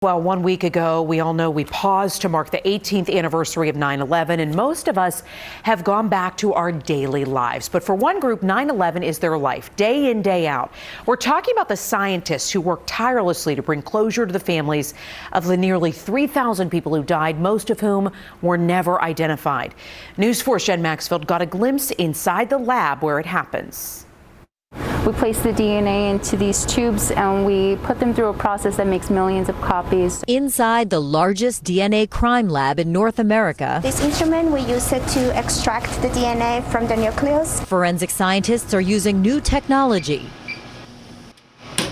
Well, 1 week ago, we all know we paused to mark the 18th anniversary of 9/11, and most of us have gone back to our daily lives. But for one group, 9/11 is their life, day in, day out. We're talking about the scientists who worked tirelessly to bring closure to the families of the nearly 3,000 people who died, most of whom were never identified. News 4's Jen Maxfield got a glimpse inside the lab where it happens. We place the DNA into these tubes and we put them through a process that makes millions of copies. Inside the largest DNA crime lab in North America, this instrument, we use it to extract the DNA from the nucleus. Forensic scientists are using new technology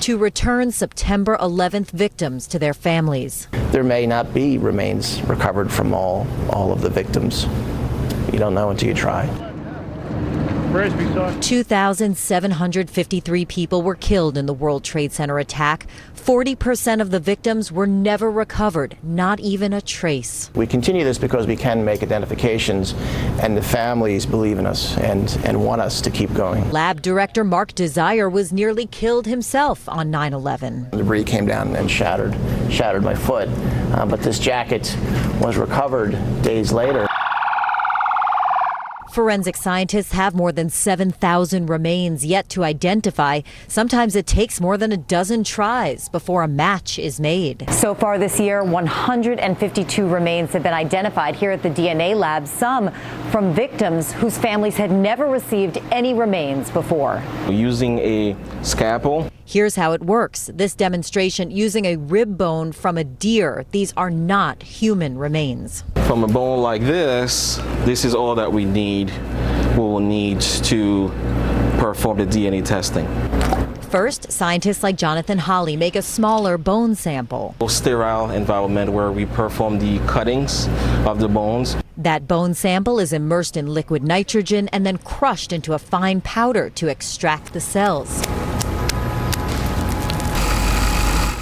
to return September 11th victims to their families. There may not be remains recovered from all of the victims. You don't know until you try. 2,753 people were killed in the World Trade Center attack. 40% of the victims were never recovered, not even a trace. We continue this because we can make identifications, and the families believe in us and want us to keep going. Lab director Mark Desire was nearly killed himself on 9/11. The debris came down and shattered my foot, but this jacket was recovered days later. Forensic scientists have more than 7,000 remains yet to identify. Sometimes it takes more than a dozen tries before a match is made. So far this year, 152 remains have been identified here at the DNA lab, some from victims whose families had never received any remains before. Using a scalpel. Here's how it works. This demonstration using a rib bone from a deer. These are not human remains. From a bone like this is all that we will need to perform the DNA testing. First, scientists like Jonathan Holley make a smaller bone sample. A sterile environment where we perform the cuttings of the bones. That bone sample is immersed in liquid nitrogen and then crushed into a fine powder to extract the cells.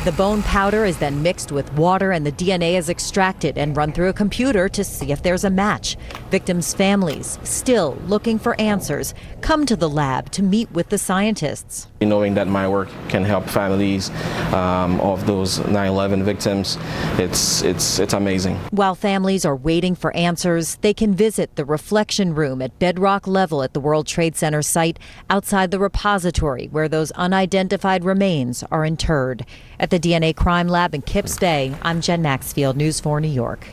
The bone powder is then mixed with water and the DNA is extracted and run through a computer to see if there's a match. Victims' families, still looking for answers, come to the lab to meet with the scientists. Knowing that my work can help families of those 9/11 victims, it's amazing. While families are waiting for answers, they can visit the reflection room at bedrock level at the World Trade Center site outside the repository where those unidentified remains are interred. At the DNA Crime Lab in Kips Bay, I'm Jen Maxfield, News 4 New York.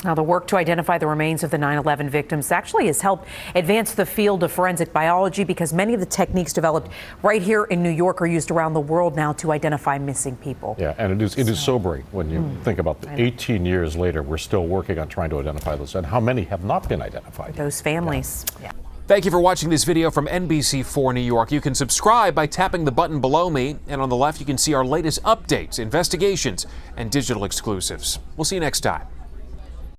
Now, the work to identify the remains of the 9/11 victims actually has helped advance the field of forensic biology because many of the techniques developed right here in New York are used around the world now to identify missing people. Yeah, and it is sobering when you think about 18 years later, we're still working on trying to identify those, and how many have not been identified. Those families. Yeah. Thank you for watching this video from NBC4 New York. You can subscribe by tapping the button below me, and on the left you can see our latest updates, investigations, and digital exclusives. We'll see you next time.